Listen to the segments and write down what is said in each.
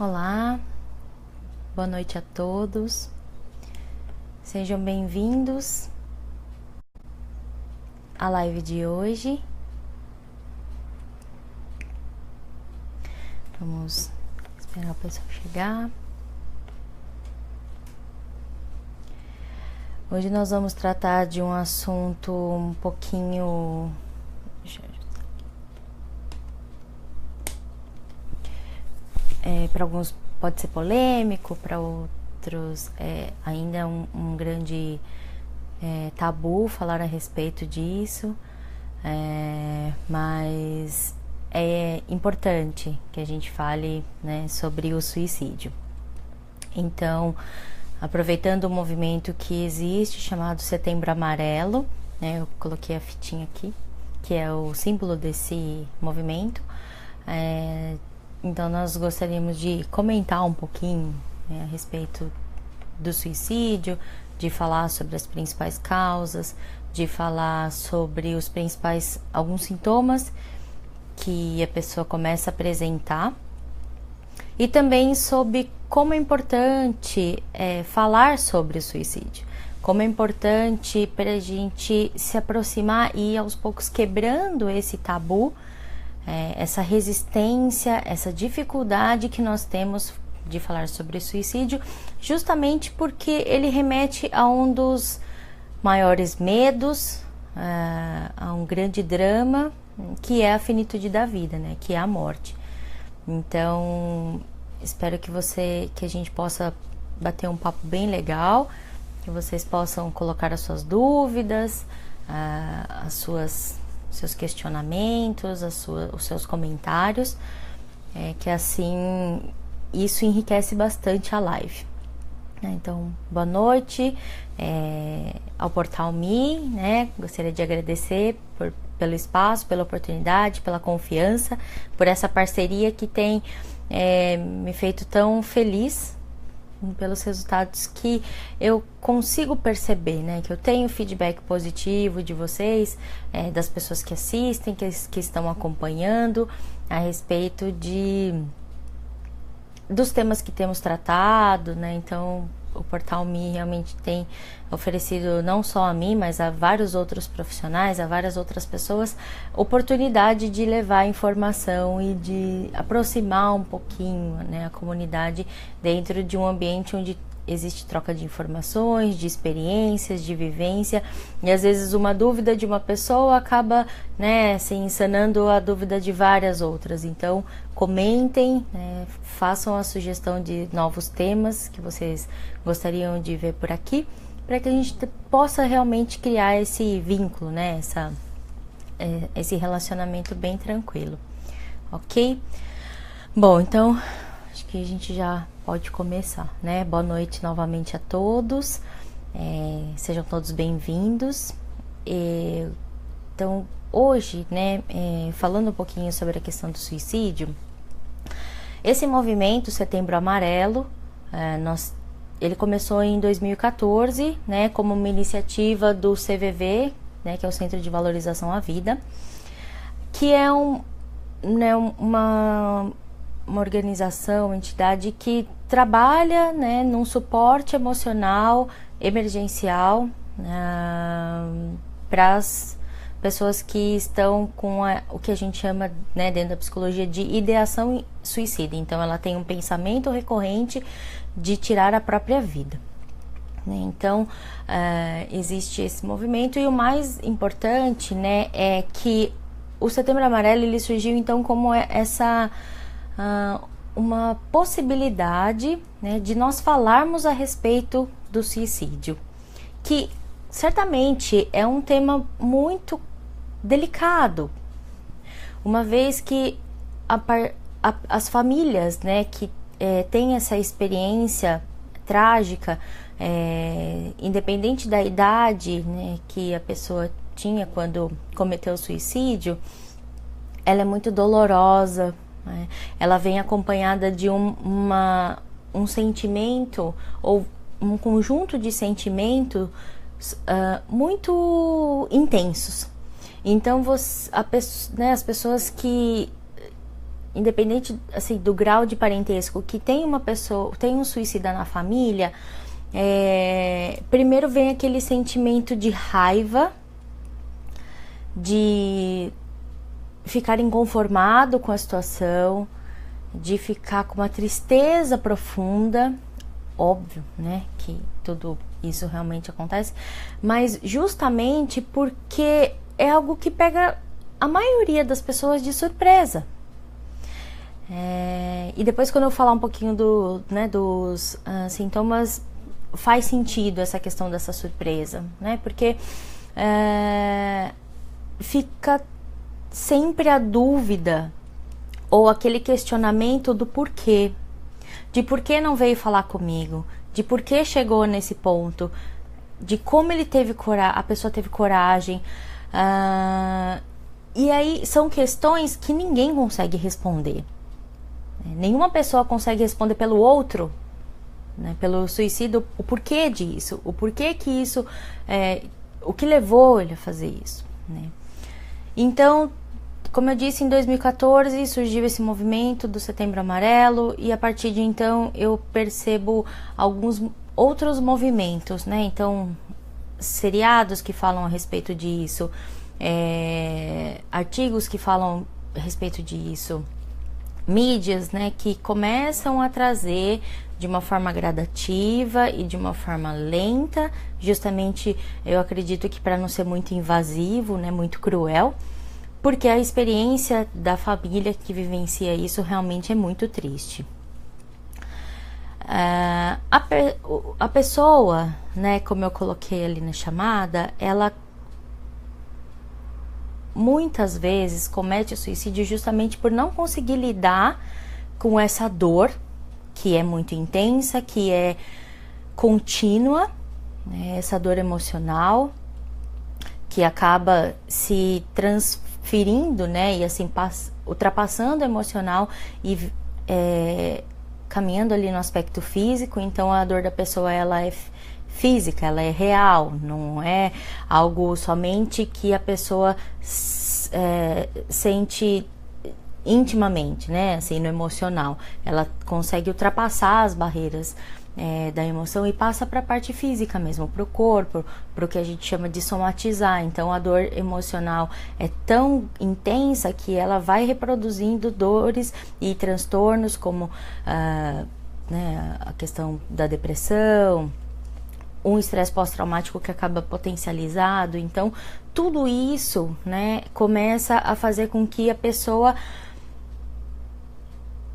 Olá, boa noite a todos, sejam bem-vindos à live de hoje. Vamos esperar o pessoal chegar. Hoje nós vamos tratar de um assunto um pouquinho... para alguns pode ser polêmico, para outros ainda é um grande tabu falar a respeito disso, mas é importante que a gente fale, né, sobre o suicídio. Então, aproveitando o movimento que existe chamado Setembro Amarelo, né, eu coloquei a fitinha aqui, que é o símbolo desse movimento. Então nós gostaríamos de comentar um pouquinho, a respeito do suicídio, de falar sobre as principais causas, de falar sobre os principais, alguns sintomas que a pessoa começa a apresentar, e também sobre como é importante falar sobre o suicídio, como é importante para a gente se aproximar e ir aos poucos quebrando esse tabu, essa resistência, essa dificuldade que nós temos de falar sobre suicídio, justamente porque ele remete a um dos maiores medos, a um grande drama, que é a finitude da vida, né? Que é a morte. Então, espero que a gente possa bater um papo bem legal, que vocês possam colocar as suas dúvidas, seus questionamentos, os seus comentários, que assim isso enriquece bastante a live. Então, boa noite ao Portal Me, né? Gostaria de agradecer pelo espaço, pela oportunidade, pela confiança, por essa parceria que tem me feito tão feliz, pelos resultados que eu consigo perceber, né? Que eu tenho feedback positivo de vocês, das pessoas que assistem, que estão acompanhando a respeito dos temas que temos tratado, né? Então, o Portal Me realmente tem oferecido não só a mim, mas a vários outros profissionais, a várias outras pessoas, oportunidade de levar informação e de aproximar um pouquinho, né, a comunidade dentro de um ambiente onde existe troca de informações, de experiências, de vivência, e às vezes uma dúvida de uma pessoa acaba, né, assim, sanando a dúvida de várias outras. Então, comentem, né, façam a sugestão de novos temas que vocês gostariam de ver por aqui, para que a gente possa realmente criar esse vínculo, né, esse relacionamento bem tranquilo, ok? Bom, então, acho que a gente já pode começar, né? Boa noite novamente a todos, sejam todos bem-vindos. Então, hoje, né, falando um pouquinho sobre a questão do suicídio, esse movimento Setembro Amarelo, ele começou em 2014, né, como uma iniciativa do CVV, né, que é o Centro de Valorização à Vida, que é uma organização, uma entidade que trabalha, né, num suporte emocional emergencial para as pessoas que estão com o que a gente chama, né, dentro da psicologia, de ideação suicida. Então, ela tem um pensamento recorrente de tirar a própria vida. Então, existe esse movimento, e o mais importante, né, é que o Setembro Amarelo ele surgiu então como uma possibilidade, né, de nós falarmos a respeito do suicídio, que certamente é um tema muito delicado, uma vez que as famílias, né, que têm essa experiência trágica, independente da idade, né, que a pessoa tinha quando cometeu o suicídio, ela é muito dolorosa, né? Ela vem acompanhada de um sentimento ou um conjunto de sentimentos muito intensos. Então, as pessoas que independente assim do grau de parentesco, que tem uma pessoa, tem um suicida na família, primeiro vem aquele sentimento de raiva, de ficar inconformado com a situação, de ficar com uma tristeza profunda, óbvio, né, que tudo isso realmente acontece, mas justamente porque é algo que pega a maioria das pessoas de surpresa. E depois, quando eu falar um pouquinho dos sintomas, faz sentido essa questão dessa surpresa, né? Porque fica sempre a dúvida ou aquele questionamento do porquê, de por que não veio falar comigo, de por que chegou nesse ponto, de como ele teve coragem, a pessoa teve coragem. E aí são questões que ninguém consegue responder. Nenhuma pessoa consegue responder pelo outro, né, pelo suicídio, o porquê disso, o porquê que isso, o que levou ele a fazer isso, né? Então, como eu disse, em 2014 surgiu esse movimento do Setembro Amarelo, e a partir de então eu percebo alguns outros movimentos, né? Então, seriados que falam a respeito disso, artigos que falam a respeito disso, mídias, né, que começam a trazer de uma forma gradativa e de uma forma lenta, justamente eu acredito que para não ser muito invasivo, né, muito cruel, porque a experiência da família que vivencia isso realmente é muito triste. A pessoa, né, como eu coloquei ali na chamada, ela muitas vezes comete o suicídio justamente por não conseguir lidar com essa dor que é muito intensa, que é contínua, né, essa dor emocional que acaba se transferindo, né, e assim ultrapassando o emocional e caminhando ali no aspecto físico. Então a dor da pessoa, ela é física, ela é real, não é algo somente que a pessoa sente intimamente, né, assim, no emocional. Ela consegue ultrapassar as barreiras da emoção e passa para a parte física mesmo, para o corpo, para o que a gente chama de somatizar. Então a dor emocional é tão intensa que ela vai reproduzindo dores e transtornos como né, a questão da depressão, um estresse pós-traumático que acaba potencializado. Então tudo isso, né, começa a fazer com que a pessoa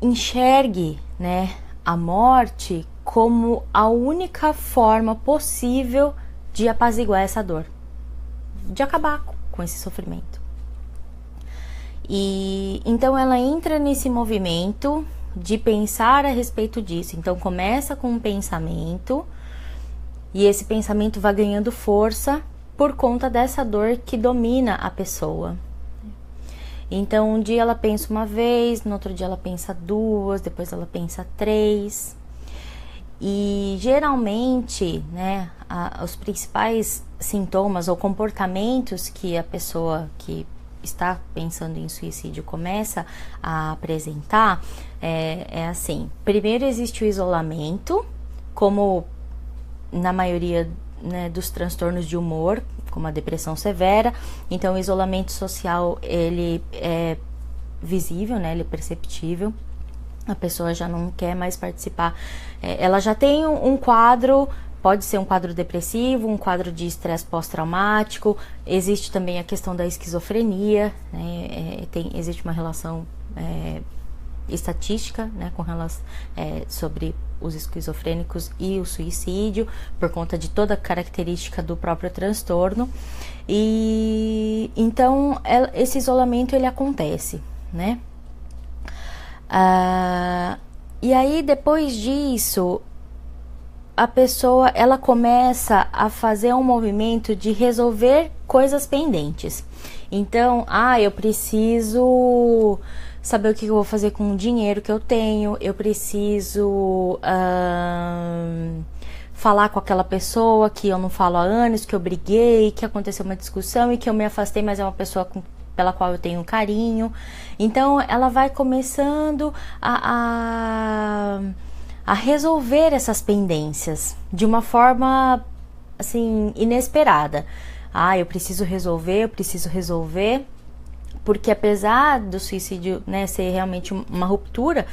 enxergue, né, a morte como a única forma possível de apaziguar essa dor, de acabar com esse sofrimento. E então ela entra nesse movimento de pensar a respeito disso. Então começa com um pensamento, e esse pensamento vai ganhando força por conta dessa dor que domina a pessoa. Então um dia ela pensa uma vez, no outro dia ela pensa duas, depois ela pensa três. E geralmente, né, os principais sintomas ou comportamentos que a pessoa que está pensando em suicídio começa a apresentar é assim: primeiro existe o isolamento, como na maioria, né, dos transtornos de humor, como a depressão severa. Então o isolamento social, ele é visível, né, ele é perceptível. A pessoa já não quer mais participar, ela já tem um quadro, pode ser um quadro depressivo, um quadro de estresse pós-traumático. Existe também a questão da esquizofrenia, né, existe uma relação estatística, né, com relação sobre os esquizofrênicos e o suicídio, por conta de toda a característica do próprio transtorno. E então esse isolamento, ele acontece, né? E aí depois disso a pessoa, ela começa a fazer um movimento de resolver coisas pendentes. Então, eu preciso saber o que eu vou fazer com o dinheiro que eu tenho, eu preciso falar com aquela pessoa que eu não falo há anos, que eu briguei, que aconteceu uma discussão e que eu me afastei, mas é uma pessoa pela qual eu tenho carinho. Então ela vai começando a resolver essas pendências de uma forma assim inesperada. Eu preciso resolver, porque apesar do suicídio, né, ser realmente uma ruptura,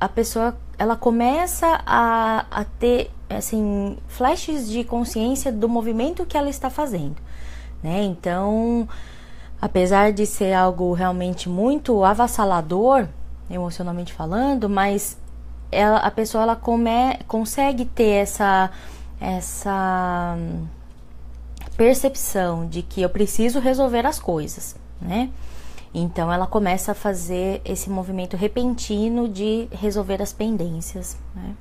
a pessoa ela começa a ter assim flashes de consciência do movimento que ela está fazendo, né? Então, apesar de ser algo realmente muito avassalador, emocionalmente falando, mas a pessoa ela consegue ter essa percepção de que eu preciso resolver as coisas, né? Então ela começa a fazer esse movimento repentino de resolver as pendências, né?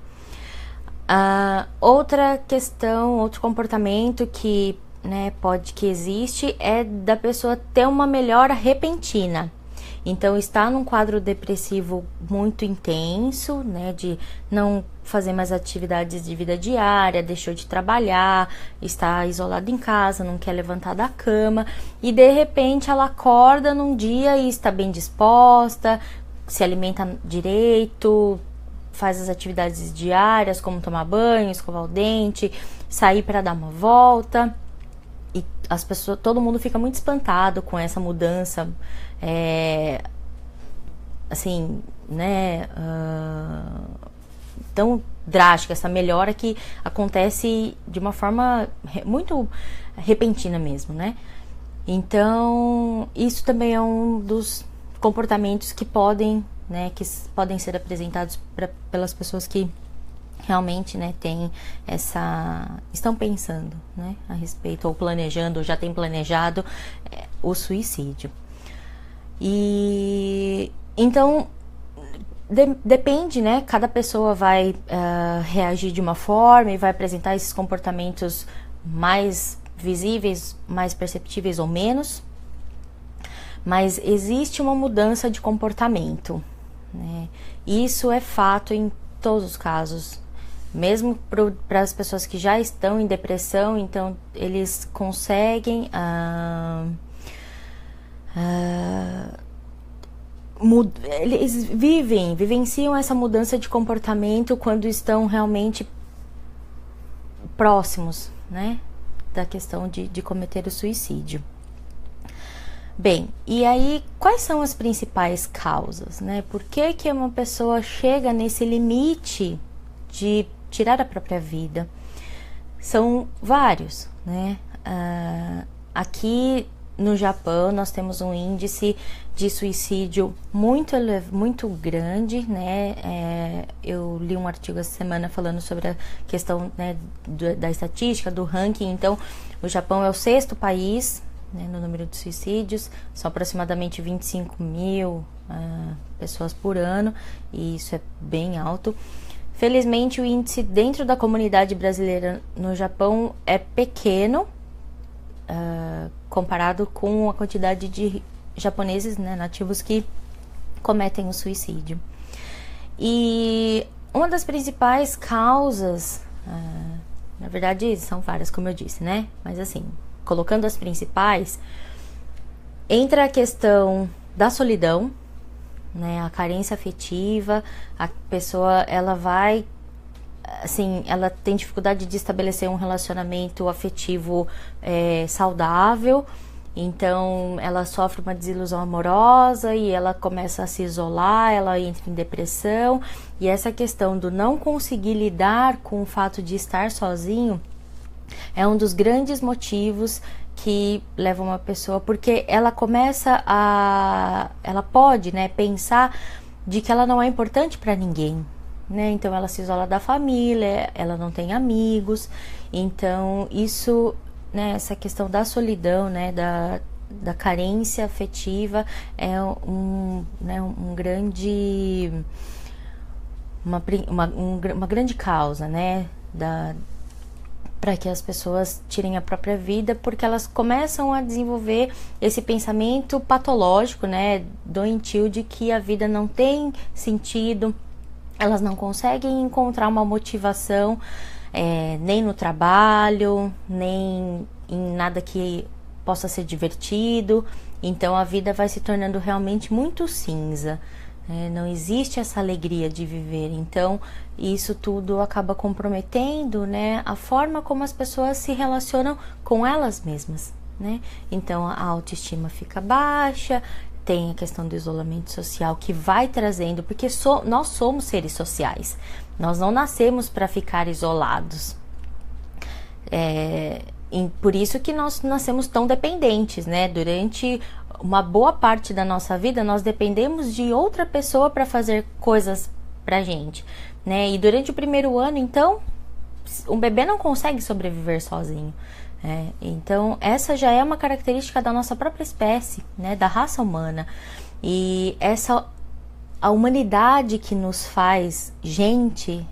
Outra questão, outro comportamento que, né, que existe é da pessoa ter uma melhora repentina. Então, está num quadro depressivo muito intenso, né, de não fazer mais atividades de vida diária, deixou de trabalhar, está isolado em casa, não quer levantar da cama, e de repente ela acorda num dia e está bem disposta, se alimenta direito, faz as atividades diárias, como tomar banho, escovar o dente, sair para dar uma volta. E as pessoas, todo mundo fica muito espantado com essa mudança, assim, né, tão drástica, essa melhora que acontece de uma forma muito repentina mesmo, né? Então, isso também é um dos comportamentos que podem ser apresentados pelas pessoas que realmente, né, estão pensando, né, a respeito, ou planejando, ou já tem planejado o suicídio. E então depende, né, cada pessoa vai reagir de uma forma e vai apresentar esses comportamentos mais visíveis, mais perceptíveis ou menos, mas existe uma mudança de comportamento, né? Isso é fato em todos os casos. Mesmo para as pessoas que já estão em depressão, então eles conseguem eles vivenciam essa mudança de comportamento quando estão realmente próximos, né, da questão de cometer o suicídio. Bem, e aí quais são as principais causas, né? Por que uma pessoa chega nesse limite de tirar a própria vida? São vários, né? Aqui no Japão nós temos um índice de suicídio muito grande, né? Eu li um artigo essa semana falando sobre a questão, né, da estatística, do ranking. Então, o Japão é o 6º país, né, no número de suicídios, são aproximadamente 25 mil pessoas por ano, e isso é bem alto. Felizmente, o índice dentro da comunidade brasileira no Japão é pequeno, comparado com a quantidade de japoneses, né, nativos que cometem o suicídio. E uma das principais causas, na verdade são várias, como eu disse, né, mas assim, colocando as principais, entra a questão da solidão, né, a carência afetiva. A pessoa, ela vai, assim, ela tem dificuldade de estabelecer um relacionamento afetivo saudável, então ela sofre uma desilusão amorosa e ela começa a se isolar, ela entra em depressão, e essa questão do não conseguir lidar com o fato de estar sozinho é um dos grandes motivos que leva uma pessoa, porque ela pode, né, pensar de que ela não é importante para ninguém, né? Então ela se isola da família, ela não tem amigos. Então isso, né, essa questão da solidão, né, da carência afetiva é uma grande causa, né, para que as pessoas tirem a própria vida, porque elas começam a desenvolver esse pensamento patológico, né, doentio, de que a vida não tem sentido. Elas não conseguem encontrar uma motivação, nem no trabalho, nem em nada que possa ser divertido. Então a vida vai se tornando realmente muito cinza. Não existe essa alegria de viver. Então isso tudo acaba comprometendo, né, a forma como as pessoas se relacionam com elas mesmas, né? Então a autoestima fica baixa. Tem a questão do isolamento social que vai trazendo, porque nós somos seres sociais, nós não nascemos para ficar isolados. Por isso que nós nascemos tão dependentes, né? Durante uma boa parte da nossa vida, nós dependemos de outra pessoa para fazer coisas pra gente, né? E durante o primeiro ano, então, um bebê não consegue sobreviver sozinho. Então essa já é uma característica da nossa própria espécie, né, da raça humana. E a humanidade que nos faz gente,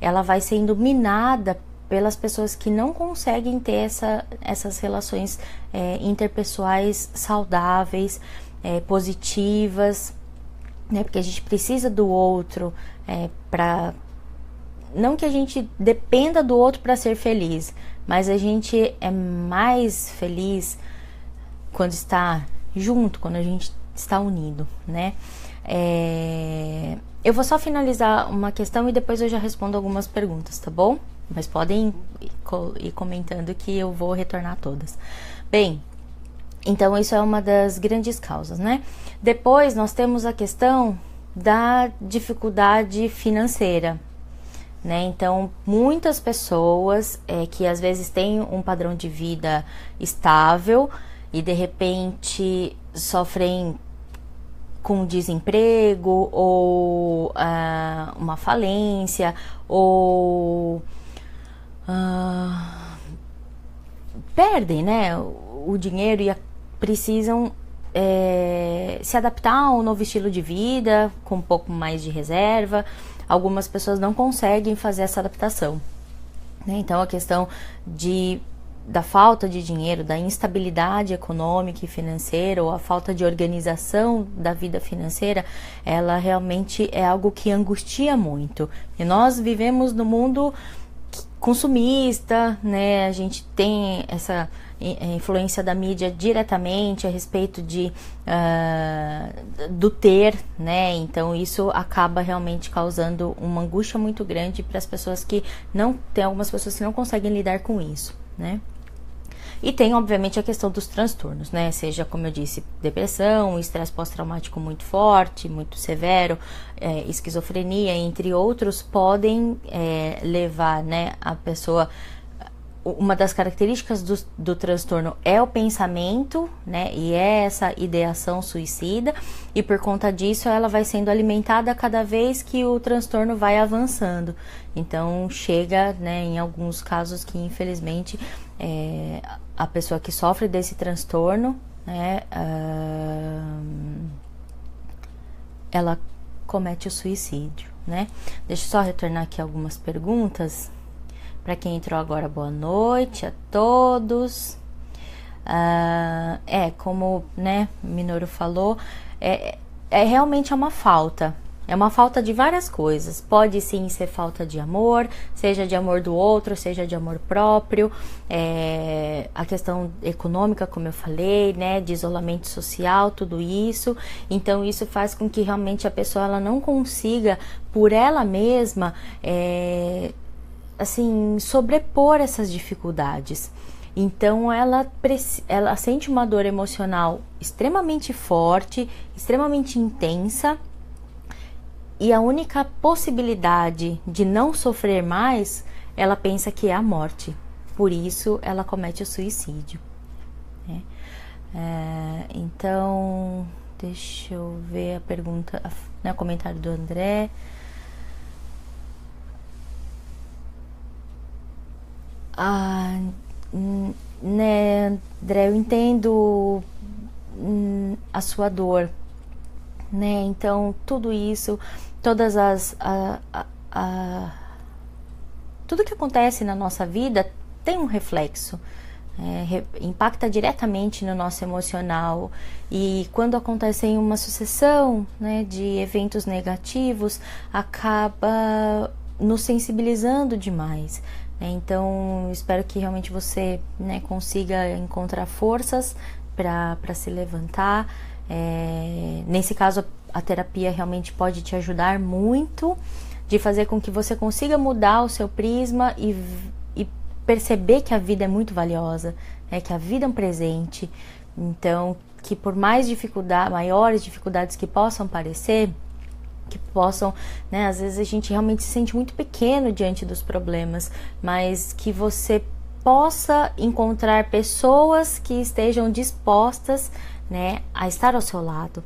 ela vai sendo minada pelas pessoas que não conseguem ter essas relações interpessoais saudáveis, positivas, né, porque a gente precisa do outro para... Não que a gente dependa do outro para ser feliz, mas a gente é mais feliz quando está junto, quando a gente está unido, né? Eu vou só finalizar uma questão e depois eu já respondo algumas perguntas, tá bom? Mas podem ir comentando que eu vou retornar todas. Bem, então isso é uma das grandes causas, né? Depois nós temos a questão da dificuldade financeira, né? Então muitas pessoas que às vezes têm um padrão de vida estável e de repente sofrem com desemprego ou uma falência ou perdem, né, o dinheiro e precisam se adaptar a um novo estilo de vida com um pouco mais de reserva. Algumas pessoas não conseguem fazer essa adaptação, né? Então a questão da falta de dinheiro, da instabilidade econômica e financeira, ou a falta de organização da vida financeira, ela realmente é algo que angustia muito. E nós vivemos no mundo consumista, né? A gente tem essa influência da mídia diretamente a respeito do ter, né? Então isso acaba realmente causando uma angústia muito grande para as pessoas que tem algumas pessoas que não conseguem lidar com isso, né? E tem, obviamente, a questão dos transtornos, né? Seja, como eu disse, depressão, estresse pós-traumático muito forte, muito severo, esquizofrenia, entre outros, podem levar, né, a pessoa... Uma das características do transtorno é o pensamento, né? E é essa ideação suicida, e por conta disso ela vai sendo alimentada cada vez que o transtorno vai avançando. Então chega, né, em alguns casos que infelizmente a pessoa que sofre desse transtorno, né, ela comete o suicídio, né? Deixa eu só retornar aqui algumas perguntas. Para quem entrou agora, boa noite a todos. Como, né, Minoru falou, realmente uma falta. É uma falta de várias coisas. Pode sim ser falta de amor, seja de amor do outro, seja de amor próprio. A questão econômica, como eu falei, né, de isolamento social, tudo isso. Então isso faz com que realmente a pessoa ela não consiga, por ela mesma, assim, sobrepor essas dificuldades. Então ela sente uma dor emocional extremamente forte, extremamente intensa, e a única possibilidade de não sofrer mais, ela pensa que é a morte. Por isso ela comete o suicídio, né? Então, deixa eu ver a pergunta, né, o comentário do André. Né, André, eu entendo a sua dor, né? Então tudo isso, todas tudo que acontece na nossa vida tem um reflexo, impacta diretamente no nosso emocional, e quando acontece em uma sucessão, né, de eventos negativos, acaba nos sensibilizando demais, né? Então, espero que realmente você, né, consiga encontrar forças para se levantar. Nesse caso, a terapia realmente pode te ajudar muito, de fazer com que você consiga mudar o seu prisma e perceber que a vida é muito valiosa, né? Que a vida é um presente. Então, que por mais maiores dificuldades que possam parecer, que possam, né, às vezes a gente realmente se sente muito pequeno diante dos problemas, mas que você possa encontrar pessoas que estejam dispostas, né, a estar ao seu lado.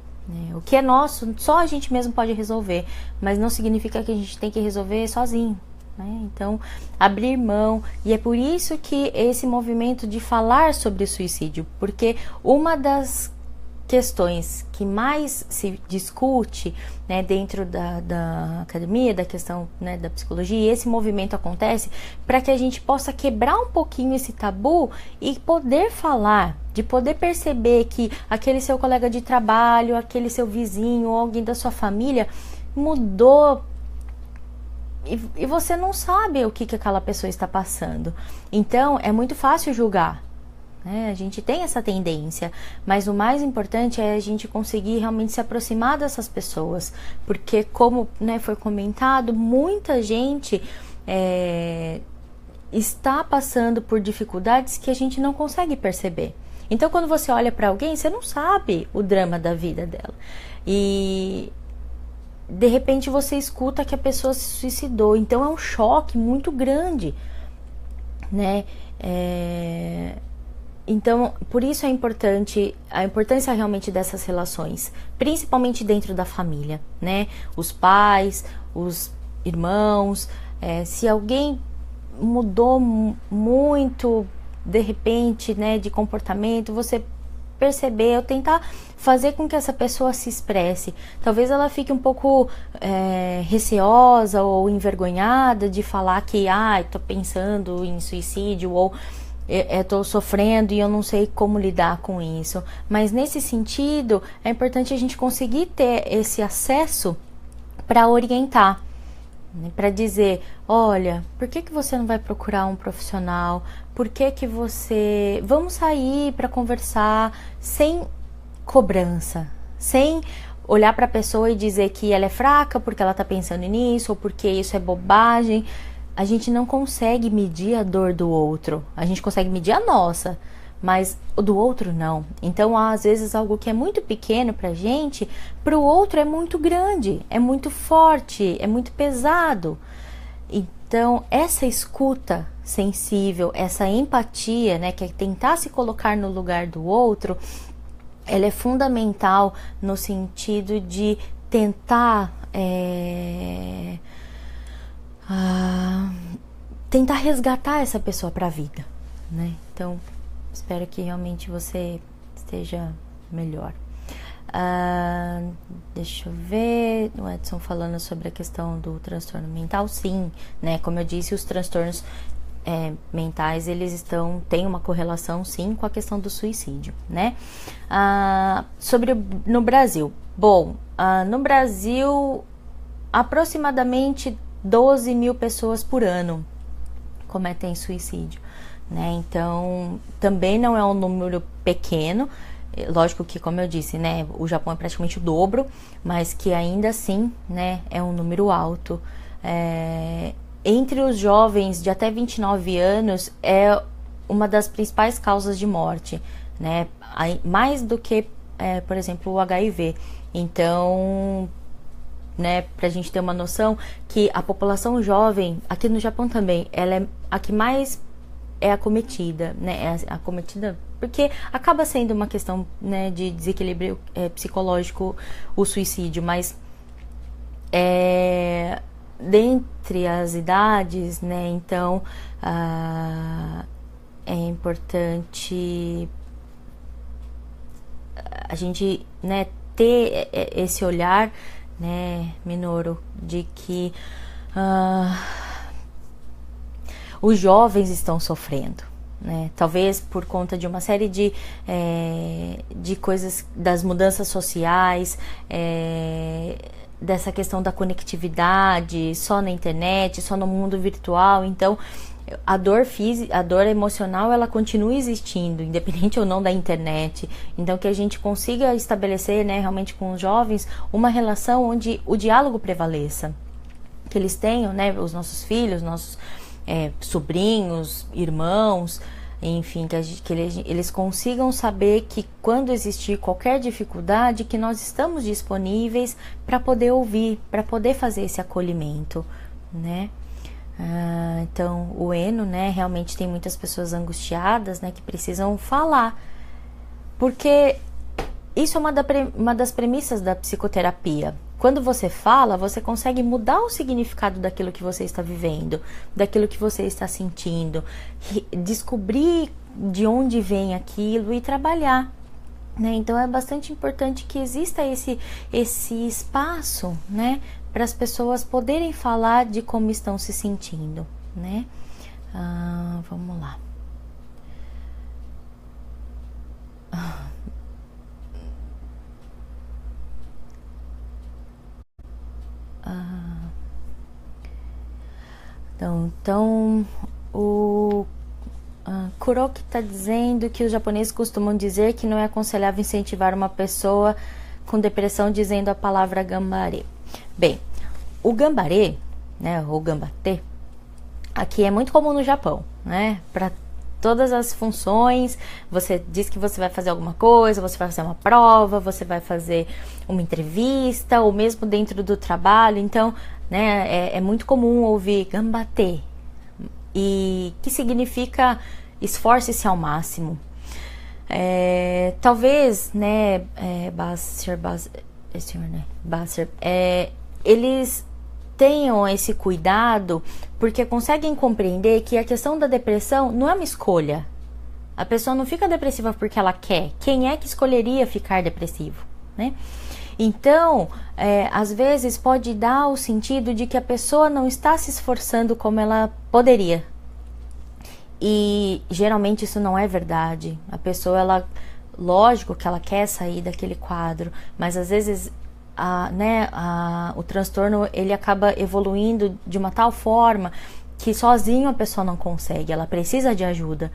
O que é nosso, só a gente mesmo pode resolver, mas não significa que a gente tem que resolver sozinho, né? Então, abrir mão, e é por isso que esse movimento de falar sobre suicídio, porque uma das questões que mais se discute, né, dentro da academia, da questão, né, da psicologia, e esse movimento acontece para que a gente possa quebrar um pouquinho esse tabu e poder falar, de poder perceber que aquele seu colega de trabalho, aquele seu vizinho ou alguém da sua família mudou e você não sabe o que aquela pessoa está passando. Então é muito fácil julgar, né? A gente tem essa tendência, mas o mais importante é a gente conseguir realmente se aproximar dessas pessoas, porque como, né, foi comentado, muita gente está passando por dificuldades que a gente não consegue perceber. Então quando você olha para alguém, você não sabe o drama da vida dela, e de repente você escuta que a pessoa se suicidou. Então é um choque muito grande, né? Então, por isso a importância realmente dessas relações, principalmente dentro da família, né? Os pais, os irmãos, se alguém mudou muito, de repente, né, de comportamento, você perceber, ou tentar fazer com que essa pessoa se expresse. Talvez ela fique um pouco receosa ou envergonhada de falar que, tô pensando em suicídio, ou estou sofrendo e eu não sei como lidar com isso. Mas nesse sentido, é importante a gente conseguir ter esse acesso para orientar, né? Para dizer, olha, por que você não vai procurar um profissional? Por que você... Vamos sair para conversar sem cobrança, sem olhar para a pessoa e dizer que ela é fraca porque ela está pensando nisso, ou porque isso é bobagem. A gente não consegue medir a dor do outro, a gente consegue medir a nossa, mas o do outro não. Então, às vezes, algo que é muito pequeno pra gente, pro outro é muito grande, é muito forte, é muito pesado. Então, essa escuta sensível, essa empatia, né, que é tentar se colocar no lugar do outro, ela é fundamental no sentido de tentar tentar resgatar essa pessoa para a vida, né? Então, espero que realmente você esteja melhor. Deixa eu ver, o Edson falando sobre a questão do transtorno mental. Sim, né? Como eu disse, os transtornos mentais, eles têm uma correlação, sim, com a questão do suicídio, né? No Brasil. Bom, no Brasil, aproximadamente 12 mil pessoas por ano cometem suicídio, né? Então, também não é um número pequeno. Lógico que, como eu disse, né, o Japão é praticamente o dobro, mas que ainda assim, né, é um número alto. Entre os jovens de até 29 anos, é uma das principais causas de morte, né? Mais do que, por exemplo, o HIV. Então, né, pra gente ter uma noção que a população jovem, aqui no Japão também, ela é a que mais é acometida, né, acometida porque acaba sendo uma questão, né, de desequilíbrio psicológico o suicídio, mas dentre as idades, né, então é importante a gente, né, ter esse olhar, né, Minoru, de que os jovens estão sofrendo, né? Talvez por conta de uma série de coisas, das mudanças sociais, dessa questão da conectividade, só na internet, só no mundo virtual. Então, a dor física, a dor emocional, ela continua existindo, independente ou não da internet. Então, que a gente consiga estabelecer, né, realmente com os jovens, uma relação onde o diálogo prevaleça. Que eles tenham, né, os nossos filhos, nossos sobrinhos, irmãos, enfim, que eles consigam saber que quando existir qualquer dificuldade, que nós estamos disponíveis para poder ouvir, para poder fazer esse acolhimento, né? Então, o Eno, né, realmente tem muitas pessoas angustiadas, né, que precisam falar, porque isso é uma das premissas da psicoterapia. Quando você fala, você consegue mudar o significado daquilo que você está vivendo, daquilo que você está sentindo, descobrir de onde vem aquilo e trabalhar, né? Então é bastante importante que exista esse espaço, né, para as pessoas poderem falar de como estão se sentindo, né? Vamos lá. Então o Kuroki está dizendo que os japoneses costumam dizer que não é aconselhável incentivar uma pessoa com depressão dizendo a palavra gambare. Bem, o gambare, né, ou gambate, aqui é muito comum no Japão, né? Para todas as funções, você diz que você vai fazer alguma coisa, você vai fazer uma prova, você vai fazer uma entrevista, ou mesmo dentro do trabalho. Então, né, é muito comum ouvir gambate, e que significa esforce-se ao máximo. Talvez, né, eles tenham esse cuidado porque conseguem compreender que a questão da depressão não é uma escolha. A pessoa não fica depressiva porque ela quer. Quem é que escolheria ficar depressivo, né? Então, às vezes pode dar o sentido de que a pessoa não está se esforçando como ela poderia. E geralmente isso não é verdade. A pessoa, lógico que ela quer sair daquele quadro, mas às vezes o transtorno ele acaba evoluindo de uma tal forma que sozinho a pessoa não consegue. Ela precisa de ajuda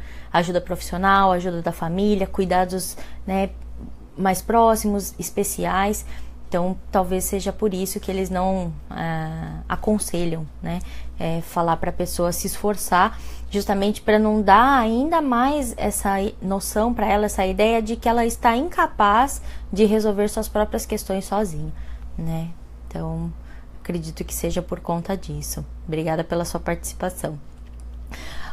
profissional, ajuda da família, cuidados, né, mais próximos, especiais. Então talvez seja por isso que eles não aconselham, né, falar para a pessoa se esforçar, justamente para não dar ainda mais essa noção para ela, essa ideia de que ela está incapaz de resolver suas próprias questões sozinha, né? Então acredito que seja por conta disso. Obrigada pela sua participação.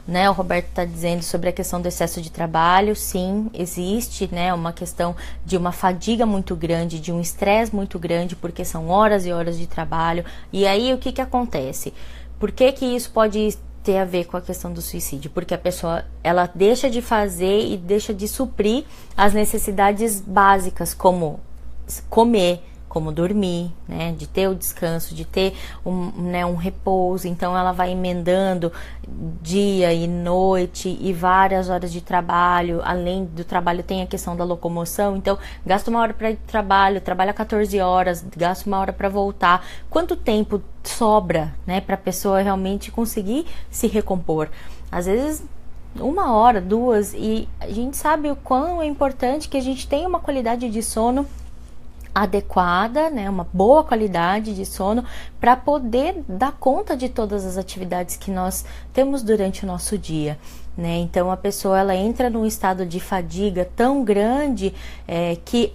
Né, o Roberto está dizendo sobre a questão do excesso de trabalho. Sim, existe, né, uma questão de uma fadiga muito grande, de um estresse muito grande, porque são horas e horas de trabalho. E aí o que acontece? Por que isso pode ter a ver com a questão do suicídio? Porque a pessoa, ela deixa de fazer e deixa de suprir as necessidades básicas, como comer, como dormir, né, de ter o descanso, de ter um repouso. Então ela vai emendando dia e noite e várias horas de trabalho. Além do trabalho tem a questão da locomoção, então gasta uma hora para ir para o trabalho, trabalha 14 horas, gasta uma hora para voltar. Quanto tempo sobra, né, para a pessoa realmente conseguir se recompor? Às vezes 1 hora, 2, e a gente sabe o quão é importante que a gente tenha uma qualidade de sono adequada, né, uma boa qualidade de sono para poder dar conta de todas as atividades que nós temos durante o nosso dia, né? Então a pessoa, ela entra num estado de fadiga tão grande que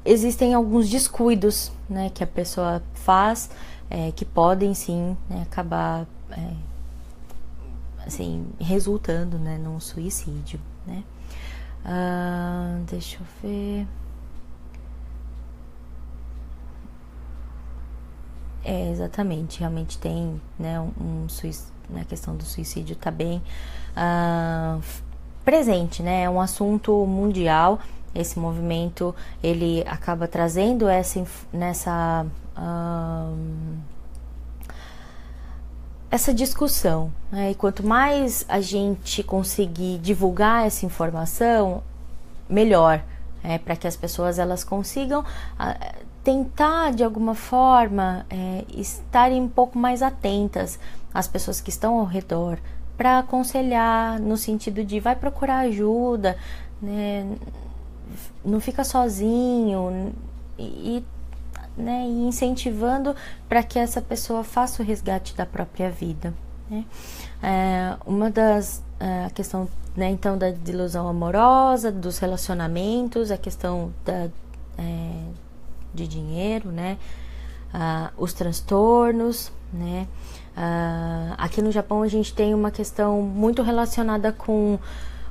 existem alguns descuidos, né, que a pessoa faz, que podem sim, né, acabar assim, resultando, né, num suicídio, né? Deixa eu ver. Exatamente, realmente tem, né, a questão do suicídio está bem presente, né? É um assunto mundial. Esse movimento, ele acaba trazendo essa discussão, né? E quanto mais a gente conseguir divulgar essa informação, melhor, para que as pessoas elas consigam tentar de alguma forma estarem um pouco mais atentas às pessoas que estão ao redor, para aconselhar no sentido de vai procurar ajuda, né? Não fica sozinho e incentivando para que essa pessoa faça o resgate da própria vida, né? Uma das a questão, né, então, da desilusão amorosa, dos relacionamentos, a questão de dinheiro, né? Os transtornos, né? Aqui no Japão a gente tem uma questão muito relacionada com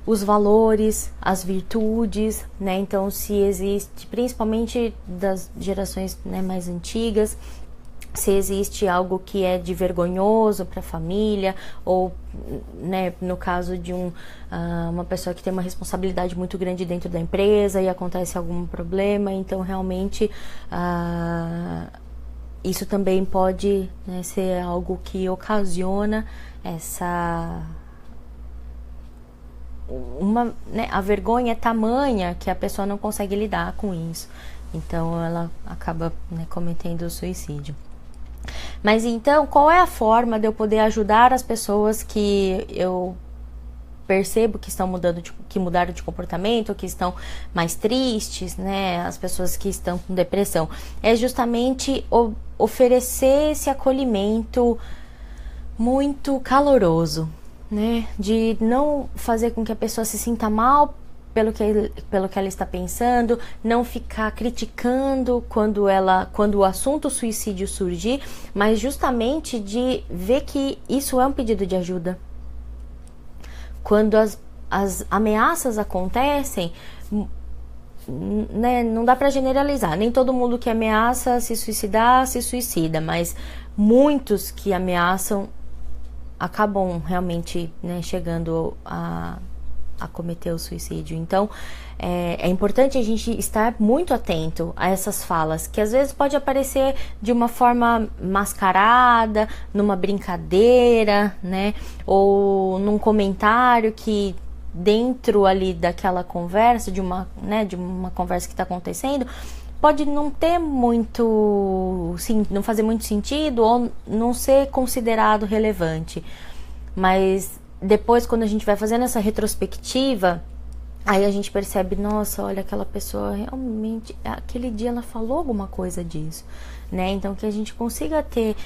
os valores, as virtudes, né? Então, se existe, principalmente das gerações, né, mais antigas, se existe algo que é de vergonhoso para a família, ou, né, no caso de uma pessoa que tem uma responsabilidade muito grande dentro da empresa e acontece algum problema, então realmente isso também pode, né, ser algo que ocasiona a vergonha é tamanha que a pessoa não consegue lidar com isso, então ela acaba, né, cometendo o suicídio. Mas então, qual é a forma de eu poder ajudar as pessoas que eu percebo que que mudaram de comportamento, que estão mais tristes, né? As pessoas que estão com depressão. É justamente oferecer esse acolhimento muito caloroso, né? De não fazer com que a pessoa se sinta mal pelo que ela está pensando, não ficar criticando quando o assunto suicídio surgir, mas justamente de ver que isso é um pedido de ajuda. Quando as ameaças acontecem, né, não dá para generalizar, nem todo mundo que ameaça se suicidar se suicida, mas muitos que ameaçam acabam realmente, né, chegando a cometer o suicídio. Então é importante a gente estar muito atento a essas falas, que às vezes pode aparecer de uma forma mascarada, numa brincadeira, né, ou num comentário que dentro ali daquela conversa, de uma conversa que está acontecendo, pode não ter muito, sim, não fazer muito sentido ou não ser considerado relevante, mas depois, quando a gente vai fazendo essa retrospectiva, aí a gente percebe, nossa, olha, aquela pessoa realmente, aquele dia ela falou alguma coisa disso, né? Então, que a gente consiga ter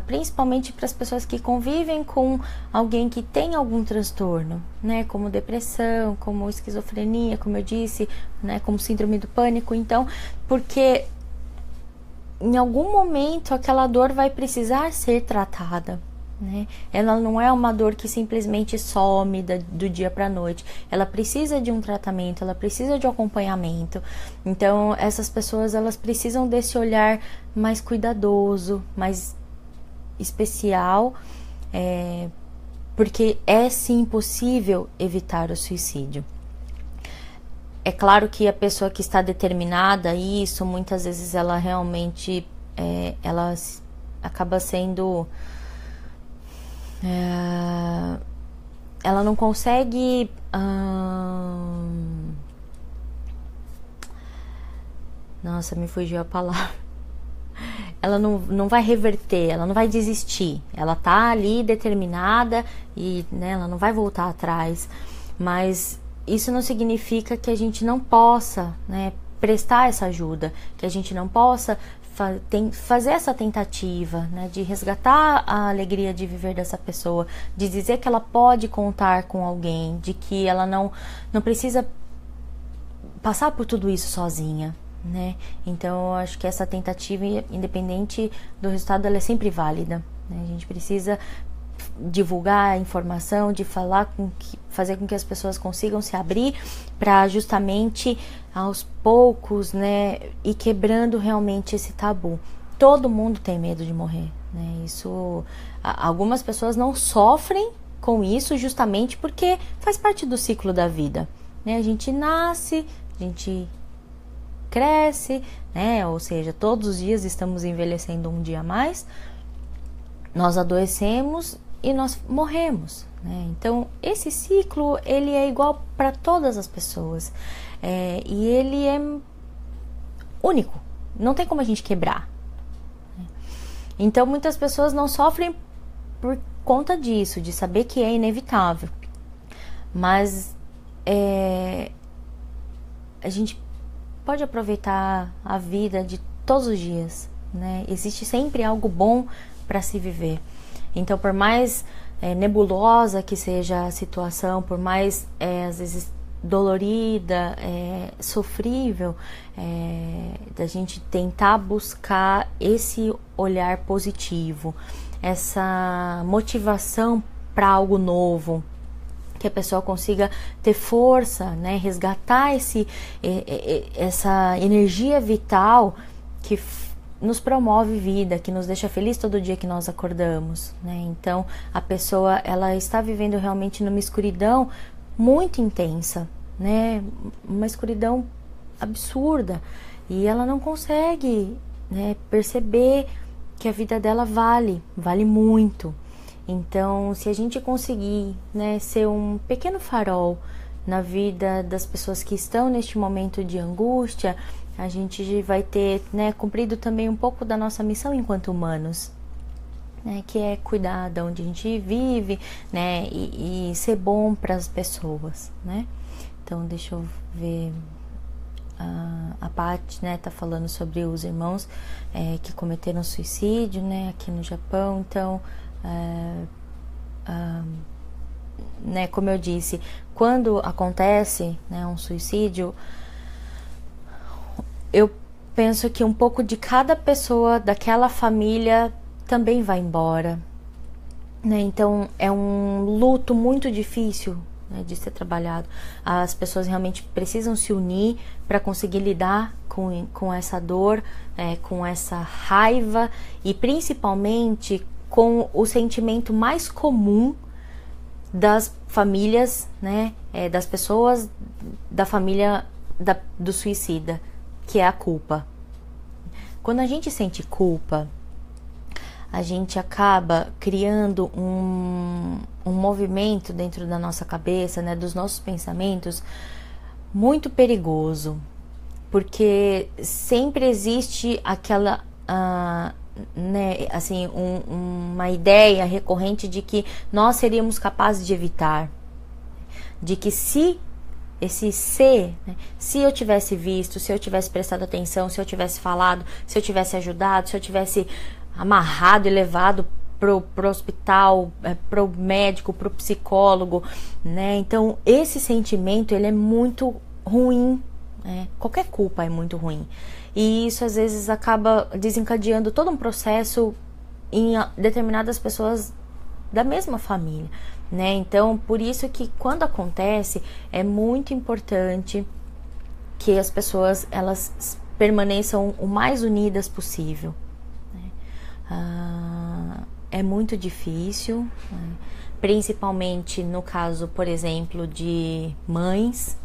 principalmente para as pessoas que convivem com alguém que tem algum transtorno, né? Como depressão, como esquizofrenia, como eu disse, né? Como síndrome do pânico. Então, porque em algum momento aquela dor vai precisar ser tratada, né? Ela não é uma dor que simplesmente some do dia para a noite, ela precisa de um tratamento, ela precisa de um acompanhamento. Então essas pessoas, elas precisam desse olhar mais cuidadoso, mais especial, porque é sim possível evitar o suicídio. É claro que a pessoa que está determinada a isso, muitas vezes ela realmente ela acaba sendo ela não consegue nossa, me fugiu a palavra. Ela não vai reverter, ela não vai desistir, ela tá ali determinada e, né, ela não vai voltar atrás, mas isso não significa que a gente não possa, né, prestar essa ajuda, que a gente não possa fazer essa tentativa, né, de resgatar a alegria de viver dessa pessoa, de dizer que ela pode contar com alguém, de que ela não precisa passar por tudo isso sozinha, né? Então eu acho que essa tentativa, independente do resultado, ela é sempre válida, né? A gente precisa divulgar a informação, de fazer com que as pessoas consigam se abrir para justamente aos poucos, né, ir quebrando realmente esse tabu. Todo mundo tem medo de morrer, né? Isso, algumas pessoas não sofrem com isso justamente porque faz parte do ciclo da vida, né? A gente nasce, a gente cresce, né? Ou seja, todos os dias estamos envelhecendo um dia a mais, nós adoecemos e nós morremos, né? Então esse ciclo, ele é igual para todas as pessoas, e ele é único, não tem como a gente quebrar, né? Então muitas pessoas não sofrem conta disso, de saber que é inevitável. Mas a gente pode aproveitar a vida de todos os dias, né? Existe sempre algo bom para se viver. Então, por mais nebulosa que seja a situação, por mais às vezes dolorida, sofrível, da gente tentar buscar esse olhar positivo, essa motivação para algo novo, que a pessoa consiga ter força, né, resgatar essa energia vital que nos promove vida, que nos deixa feliz todo dia que nós acordamos, né? Então a pessoa, ela está vivendo realmente numa escuridão muito intensa, né? Uma escuridão absurda, e ela não consegue, né, perceber que a vida dela vale muito. Então, se a gente conseguir, né, ser um pequeno farol na vida das pessoas que estão neste momento de angústia, a gente vai ter, né, cumprido também um pouco da nossa missão enquanto humanos, né, que é cuidar de onde a gente vive, né, e ser bom para as pessoas, né. Então, deixa eu ver, a Paty, né, tá falando sobre os irmãos que cometeram suicídio, né, aqui no Japão. Então, né, como eu disse, quando acontece, né, um suicídio, eu penso que um pouco de cada pessoa daquela família também vai embora, né? Então é um luto muito difícil, né, de ser trabalhado. As pessoas realmente precisam se unir para conseguir lidar com essa dor, com essa raiva, e principalmente com o sentimento mais comum das famílias, né, das pessoas da família do suicida, que é a culpa. Quando a gente sente culpa, a gente acaba criando um movimento dentro da nossa cabeça, né, dos nossos pensamentos, muito perigoso, porque sempre existe aquela né, assim, uma ideia recorrente de que nós seríamos capazes de evitar, de que se né, se eu tivesse visto, se eu tivesse prestado atenção, se eu tivesse falado, se eu tivesse ajudado, se eu tivesse amarrado e levado pro hospital, pro médico, pro psicólogo, né? Então esse sentimento, ele é muito ruim, né? Qualquer culpa é muito ruim, e isso às vezes acaba desencadeando todo um processo em determinadas pessoas da mesma família, né? Então, por isso que quando acontece, é muito importante que as pessoas, elas permaneçam o mais unidas possível, né? É muito difícil, né? Principalmente no caso, por exemplo, de mães,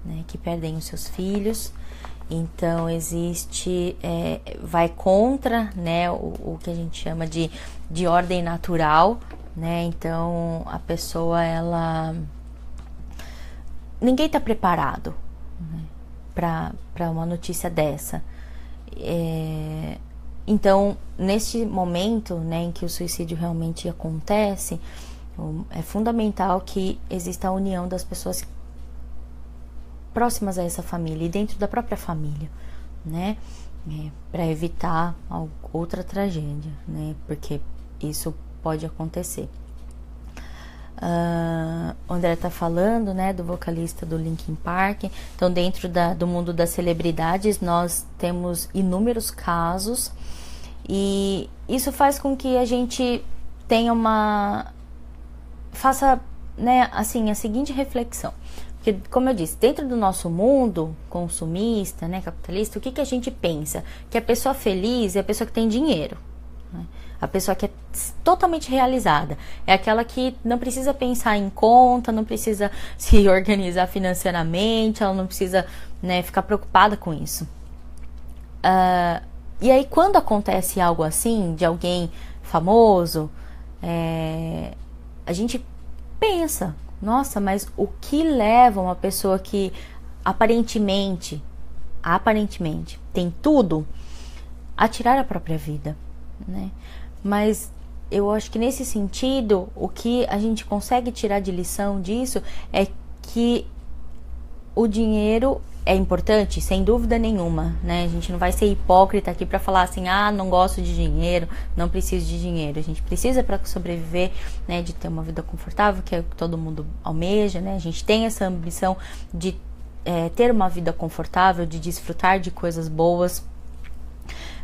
né, que perdem os seus filhos. Então existe, vai contra, né, o que a gente chama de ordem natural, né? Então a pessoa, ninguém está preparado, né, para uma notícia dessa. Então neste momento, né, em que o suicídio realmente acontece, é fundamental que exista a união das pessoas próximas a essa família e dentro da própria família, né, para evitar outra tragédia, né, porque isso pode acontecer. O André tá falando, né, do vocalista do Linkin Park. Então, dentro do mundo das celebridades, nós temos inúmeros casos, e isso faz com que a gente tenha faça, né, assim, a seguinte reflexão. Porque, como eu disse, dentro do nosso mundo consumista, né, capitalista, o que a gente pensa? Que a pessoa feliz é a pessoa que tem dinheiro, né? A pessoa que é totalmente realizada é aquela que não precisa pensar em conta, não precisa se organizar financeiramente, ela não precisa, né, ficar preocupada com isso. E aí, quando acontece algo assim, de alguém famoso, a gente pensa, nossa, mas o que leva uma pessoa que aparentemente tem tudo a tirar a própria vida, né? Mas eu acho que nesse sentido, o que a gente consegue tirar de lição disso é que o dinheiro é importante, sem dúvida nenhuma, né? A gente não vai ser hipócrita aqui para falar assim, não gosto de dinheiro, não preciso de dinheiro. A gente precisa para sobreviver, né? De ter uma vida confortável, que é o que todo mundo almeja, né? A gente tem essa ambição de ter uma vida confortável, de desfrutar de coisas boas.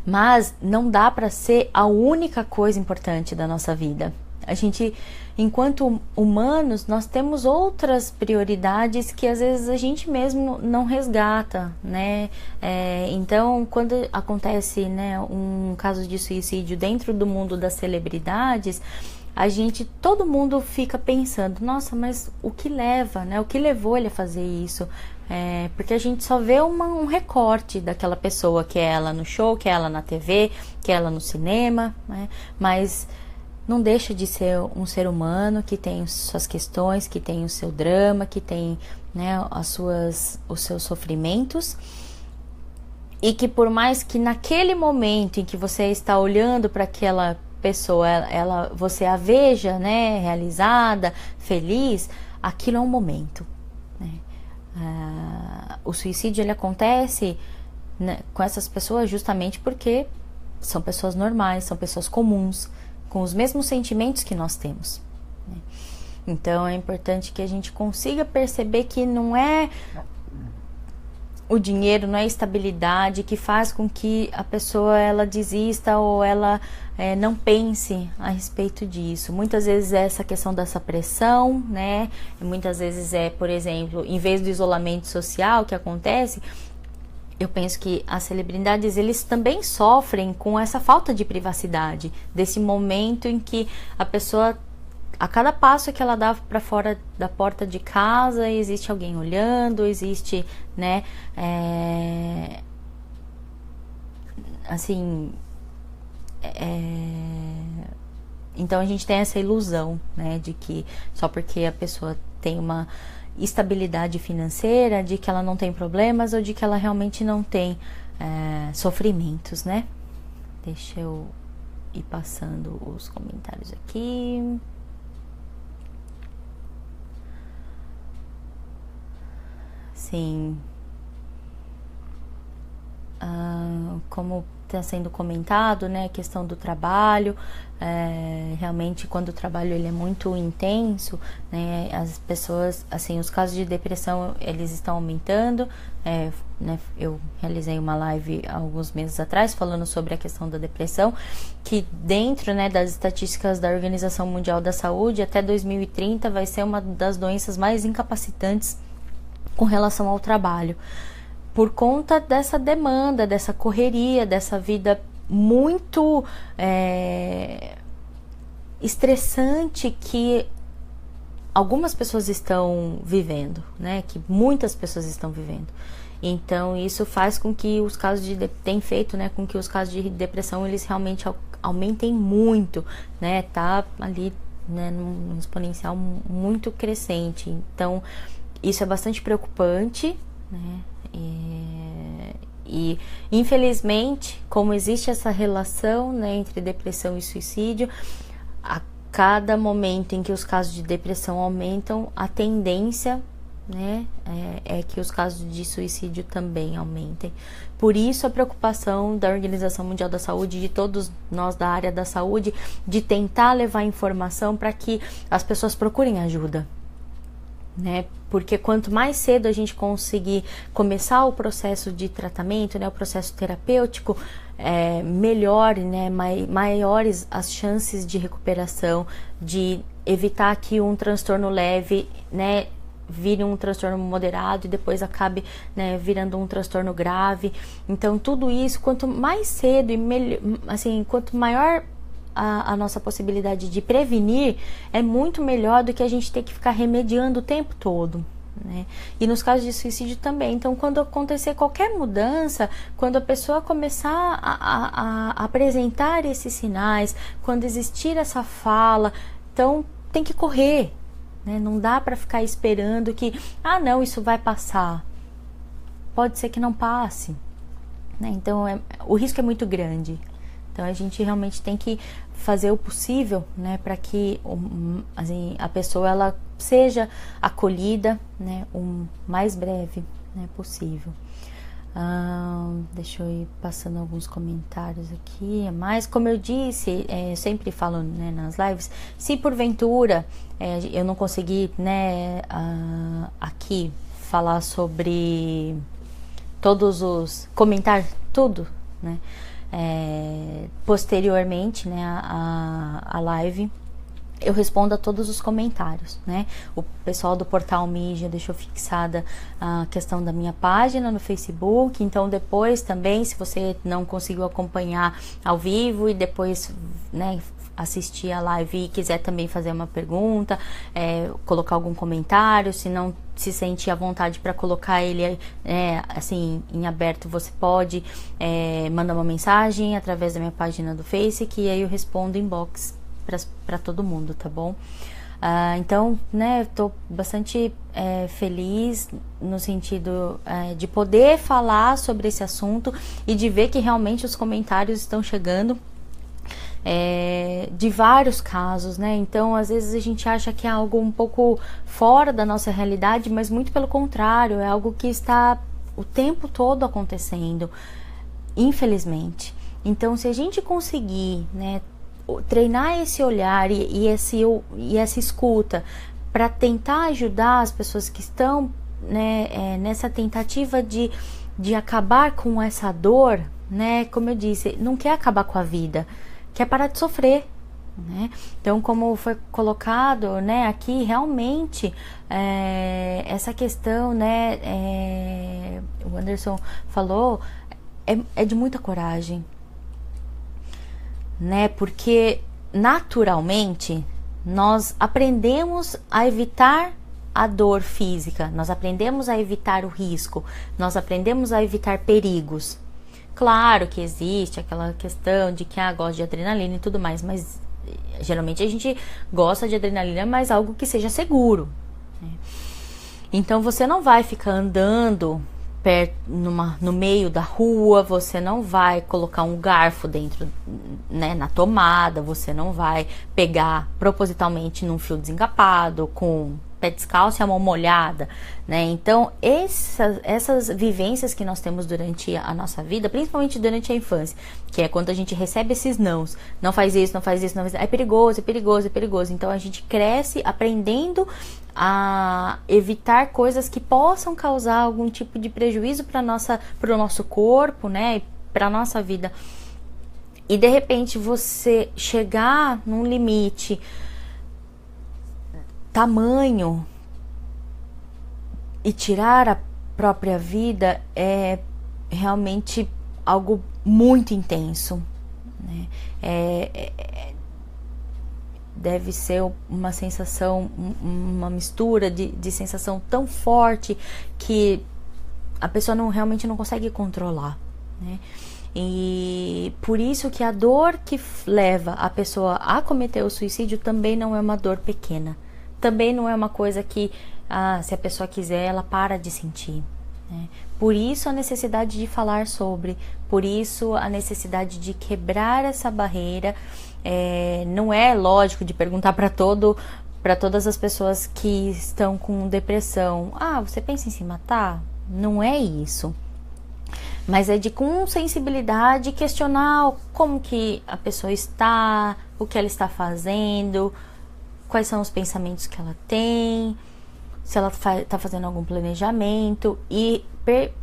Mas não dá para ser a única coisa importante da nossa vida. A gente, enquanto humanos, nós temos outras prioridades que às vezes a gente mesmo não resgata, né? Então, quando acontece, né, um caso de suicídio dentro do mundo das celebridades, todo mundo fica pensando, nossa, mas o que leva, né? O que levou ele a fazer isso? Porque a gente só vê um recorte daquela pessoa, que é ela no show, que é ela na TV, que é ela no cinema, né? Mas não deixa de ser um ser humano que tem suas questões, que tem o seu drama, que tem, né, os seus sofrimentos, e que por mais que naquele momento em que você está olhando para aquela pessoa, você a veja, né, realizada, feliz, aquilo é um momento, né? O suicídio, ele acontece, né, com essas pessoas justamente porque são pessoas normais, são pessoas comuns, com os mesmos sentimentos que nós temos, né? Então é importante que a gente consiga perceber que não é o dinheiro, não é a estabilidade que faz com que a pessoa ela desista ou ela não pense a respeito disso. Muitas vezes é essa questão dessa pressão, né? Muitas vezes por exemplo, em vez do isolamento social que acontece, eu penso que as celebridades, eles também sofrem com essa falta de privacidade, desse momento em que a pessoa, a cada passo que ela dá para fora da porta de casa, existe alguém olhando, existe, né, assim, então a gente tem essa ilusão, né, de que só porque a pessoa tem uma estabilidade financeira, de que ela não tem problemas ou de que ela realmente não tem sofrimentos, né? Deixa eu ir passando os comentários aqui. Sim. Como está sendo comentado, né, a questão do trabalho, realmente quando o trabalho ele é muito intenso, né, as pessoas, assim, os casos de depressão eles estão aumentando, né, eu realizei uma live há alguns meses atrás falando sobre a questão da depressão, que dentro, né, das estatísticas da Organização Mundial da Saúde, até 2030 vai ser uma das doenças mais incapacitantes com relação ao trabalho, por conta dessa demanda, dessa correria, dessa vida muito estressante que algumas pessoas estão vivendo, né? Que muitas pessoas estão vivendo. Então isso faz com que os casos tem feito, né, com que os casos de depressão eles realmente aumentem muito, né? Tá ali, né, num exponencial muito crescente. Então isso é bastante preocupante, né? E infelizmente, como existe essa relação, né, entre depressão e suicídio, a cada momento em que os casos de depressão aumentam, a tendência, né, é que os casos de suicídio também aumentem. Por isso a preocupação da Organização Mundial da Saúde, de todos nós da área da saúde, de tentar levar informação para que as pessoas procurem ajuda, né? Porque quanto mais cedo a gente conseguir começar o processo de tratamento, né, o processo terapêutico, melhor, né, maiores as chances de recuperação, de evitar que um transtorno leve, né, vire um transtorno moderado e depois acabe, né, virando um transtorno grave. Então tudo isso, quanto mais cedo e melhor, assim, quanto maior a nossa possibilidade de prevenir, é muito melhor do que a gente ter que ficar remediando o tempo todo, né? E nos casos de suicídio também. Então, quando acontecer qualquer mudança, quando a pessoa começar a apresentar esses sinais, quando existir essa fala, então tem que correr, né? Não dá para ficar esperando que, não, isso vai passar. Pode ser que não passe, né? Então, o risco é muito grande. Então a gente realmente tem que fazer o possível, né, para que assim, a pessoa ela seja acolhida, né, o mais breve, né, possível. Deixa eu ir passando alguns comentários aqui. Mas como eu disse, eu sempre falo, né, nas lives, se porventura eu não conseguir, né, aqui falar sobre todos os comentar tudo, né, posteriormente, né, a live, eu respondo a todos os comentários, né? O pessoal do Portal Mídia deixou fixada a questão da minha página no Facebook, então depois também, se você não conseguiu acompanhar ao vivo e depois, né, assistir a live e quiser também fazer uma pergunta, colocar algum comentário, se não se sente à vontade para colocar ele assim em aberto, você pode mandar uma mensagem através da minha página do Facebook e aí eu respondo inbox para todo mundo, tá bom? Então, né, tô bastante feliz no sentido de poder falar sobre esse assunto e de ver que realmente os comentários estão chegando de vários casos, né? Então, às vezes a gente acha que é algo um pouco fora da nossa realidade, mas muito pelo contrário, é algo que está o tempo todo acontecendo, infelizmente. Então, se a gente conseguir, né, treinar esse olhar e essa escuta para tentar ajudar as pessoas que estão, né, nessa tentativa de acabar com essa dor, né, como eu disse, não quer acabar com a vida, quer parar de sofrer, né? Então, como foi colocado, né, aqui realmente essa questão, né, o Anderson falou, é de muita coragem, né? Porque naturalmente nós aprendemos a evitar a dor física, nós aprendemos a evitar o risco, nós aprendemos a evitar perigos. Claro que existe aquela questão de que gosta de adrenalina e tudo mais, mas geralmente a gente gosta de adrenalina, mas algo que seja seguro, né? Então você não vai ficar andando no meio da rua, você não vai colocar um garfo dentro, né, na tomada, você não vai pegar propositalmente num fio desencapado, com pé descalço e a mão molhada, né? Então, essas vivências que nós temos durante a nossa vida, principalmente durante a infância, que é quando a gente recebe esses nãos, não faz isso, não faz isso, não faz isso, é perigoso, é perigoso, é perigoso. Então, a gente cresce aprendendo a evitar coisas que possam causar algum tipo de prejuízo para o nosso corpo, né, para a nossa vida. E de repente você chegar num limite tamanho e tirar a própria vida é realmente algo muito intenso, né? Deve ser uma sensação, uma mistura de sensação tão forte que a pessoa realmente não consegue controlar, né? E por isso que a dor que leva a pessoa a cometer o suicídio também não é uma dor pequena. Também não é uma coisa que, se a pessoa quiser, ela para de sentir, né? Por isso a necessidade de falar sobre, por isso a necessidade de quebrar essa barreira. Não é lógico de perguntar para todas as pessoas que estão com depressão, você pensa em se matar? Não é isso. Mas é de com sensibilidade questionar como que a pessoa está, o que ela está fazendo, quais são os pensamentos que ela tem, se ela está fazendo algum planejamento e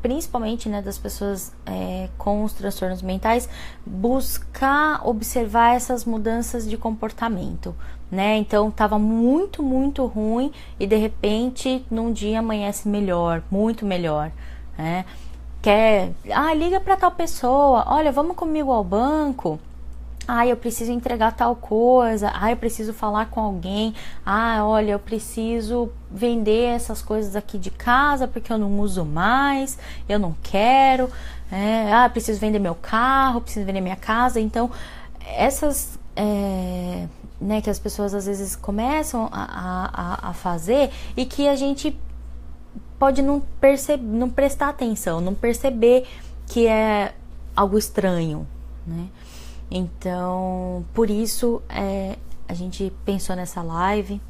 principalmente, né, das pessoas com os transtornos mentais, buscar observar essas mudanças de comportamento, né? Então estava muito, muito ruim e de repente num dia amanhece melhor, muito melhor, né? Liga para tal pessoa, olha, vamos comigo ao banco. Eu preciso entregar tal coisa. Eu preciso falar com alguém. Olha, eu preciso vender essas coisas aqui de casa porque eu não uso mais, eu não quero. Preciso vender meu carro, preciso vender minha casa. Então, essas, né, que as pessoas às vezes começam a fazer e que a gente pode não prestar atenção, não perceber que é algo estranho, né? Então, por isso a gente pensou nessa live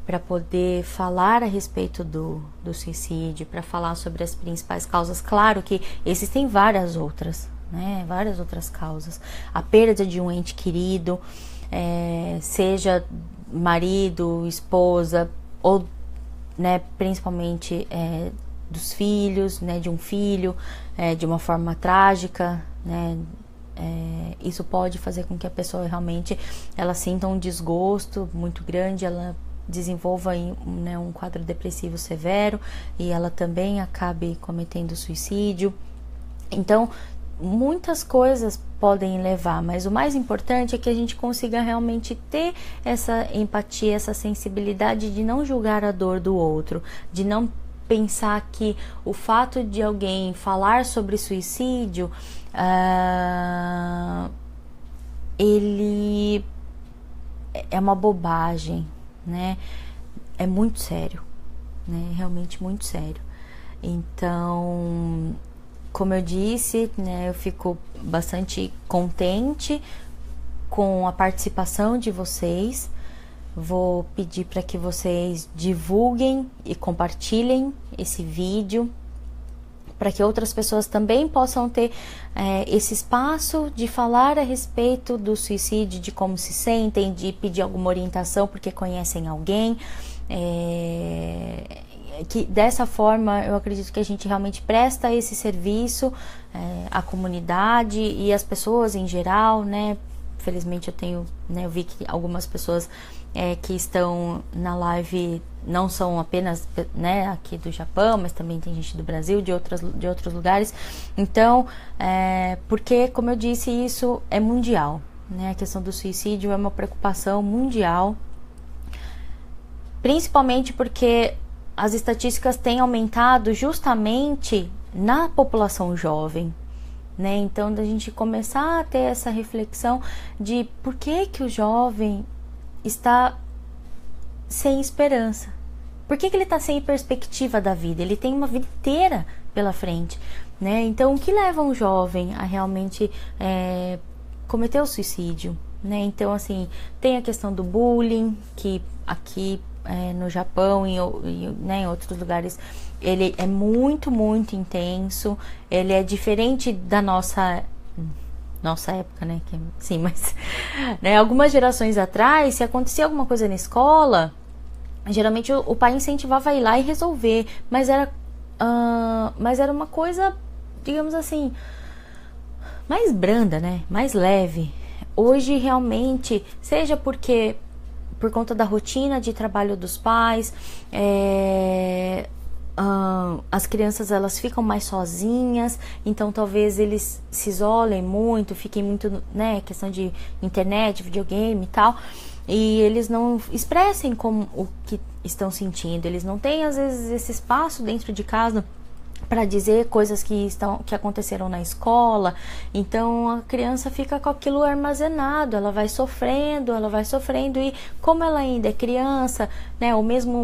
para poder falar a respeito do suicídio, para falar sobre as principais causas. Claro que existem várias outras, né? Várias outras causas. A perda de um ente querido, seja marido, esposa, ou, né, principalmente dos filhos, né, de um filho, de uma forma trágica, né? Isso pode fazer com que a pessoa realmente ela sinta um desgosto muito grande, ela desenvolva né, um quadro depressivo severo e ela também acabe cometendo suicídio. Então, muitas coisas podem levar, mas o mais importante é que a gente consiga realmente ter essa empatia, essa sensibilidade de não julgar a dor do outro, de não pensar que o fato de alguém falar sobre suicídio, ele é uma bobagem, né? É muito sério, né? Realmente muito sério. Então, como eu disse, né, eu fico bastante contente com a participação de vocês. Vou pedir para que vocês divulguem e compartilhem esse vídeo, para que outras pessoas também possam ter esse espaço de falar a respeito do suicídio, de como se sentem, de pedir alguma orientação porque conhecem alguém. Que dessa forma eu acredito que a gente realmente presta esse serviço à comunidade e às pessoas em geral, né? Felizmente eu vi que algumas pessoas que estão na live não são apenas, né, aqui do Japão, mas também tem gente do Brasil, de outros lugares. Então, porque, como eu disse, isso é mundial, né? A questão do suicídio é uma preocupação mundial, principalmente porque as estatísticas têm aumentado justamente na população jovem, né? Então, da gente começar a ter essa reflexão de por que o jovem está sem esperança. Por que ele está sem perspectiva da vida? Ele tem uma vida inteira pela frente, né? Então, o que leva um jovem a realmente cometer o suicídio, né? Então, assim, tem a questão do bullying, que aqui no Japão e né, em outros lugares ele é muito, muito intenso. Ele é diferente da nossa época, né? Sim, mas né, algumas gerações atrás, se acontecia alguma coisa na escola, geralmente o pai incentivava a ir lá e resolver, mas era uma coisa, digamos assim, mais branda, né? Mais leve. Hoje realmente, seja porque por conta da rotina de trabalho dos pais, as crianças elas ficam mais sozinhas, então talvez eles se isolem muito, fiquem muito, né, questão de internet, videogame e tal, e eles não expressem como o que estão sentindo, eles não têm às vezes esse espaço dentro de casa para dizer coisas que aconteceram na escola. Então a criança fica com aquilo armazenado, ela vai sofrendo e como ela ainda é criança, né, ou mesmo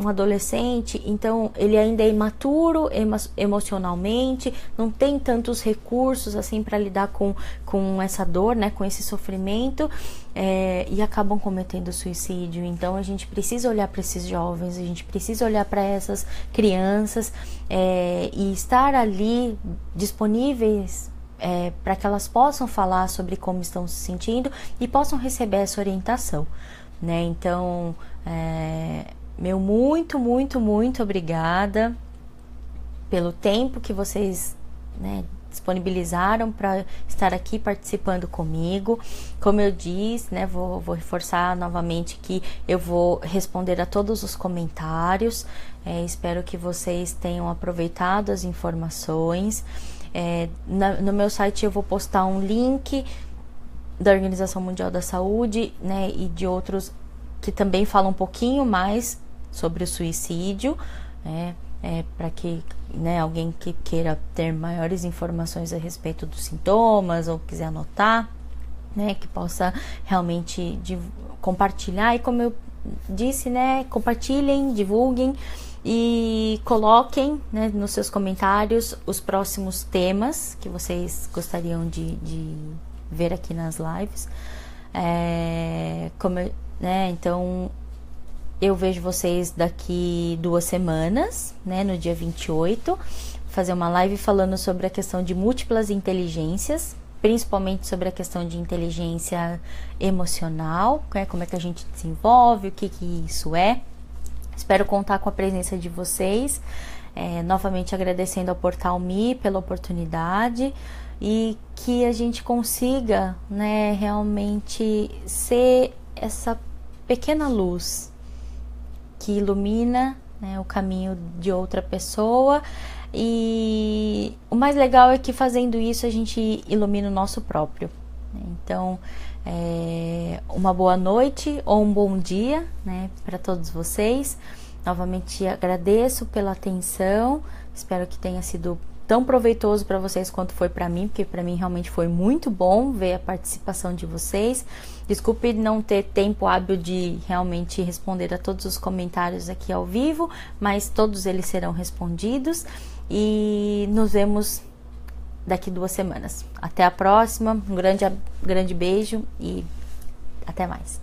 um adolescente, então ele ainda é imaturo emocionalmente, não tem tantos recursos assim para lidar com essa dor, né, com esse sofrimento, e acabam cometendo suicídio. Então a gente precisa olhar para esses jovens, a gente precisa olhar para essas crianças e estar ali disponíveis para que elas possam falar sobre como estão se sentindo e possam receber essa orientação, né? Então, meu muito, muito, muito obrigada pelo tempo que vocês, né, disponibilizaram para estar aqui participando comigo. Como eu disse, né, vou reforçar novamente que eu vou responder a todos os comentários. Espero que vocês tenham aproveitado as informações. No meu site eu vou postar um link da Organização Mundial da Saúde, né, e de outros que também falam um pouquinho mais sobre o suicídio, né, para que, né, alguém que queira ter maiores informações a respeito dos sintomas ou quiser anotar, né, que possa realmente compartilhar. E como eu disse, né, compartilhem, divulguem e coloquem, né, nos seus comentários os próximos temas que vocês gostariam de ver aqui nas lives. Então eu vejo vocês daqui 2 semanas, né, no dia 28, fazer uma live falando sobre a questão de múltiplas inteligências, principalmente sobre a questão de inteligência emocional, né, como é que a gente desenvolve, o que isso é. Espero contar com a presença de vocês, novamente agradecendo ao Portal Me pela oportunidade e que a gente consiga, né, realmente ser essa pequena luz que ilumina, né, o caminho de outra pessoa. E o mais legal é que fazendo isso a gente ilumina o nosso próprio. Então, uma boa noite ou um bom dia, né, para todos vocês. Novamente agradeço pela atenção, espero que tenha sido tão proveitoso para vocês quanto foi para mim, porque para mim realmente foi muito bom ver a participação de vocês. Desculpe não ter tempo hábil de realmente responder a todos os comentários aqui ao vivo, mas todos eles serão respondidos e nos vemos daqui 2 semanas. Até a próxima, um grande beijo e até mais.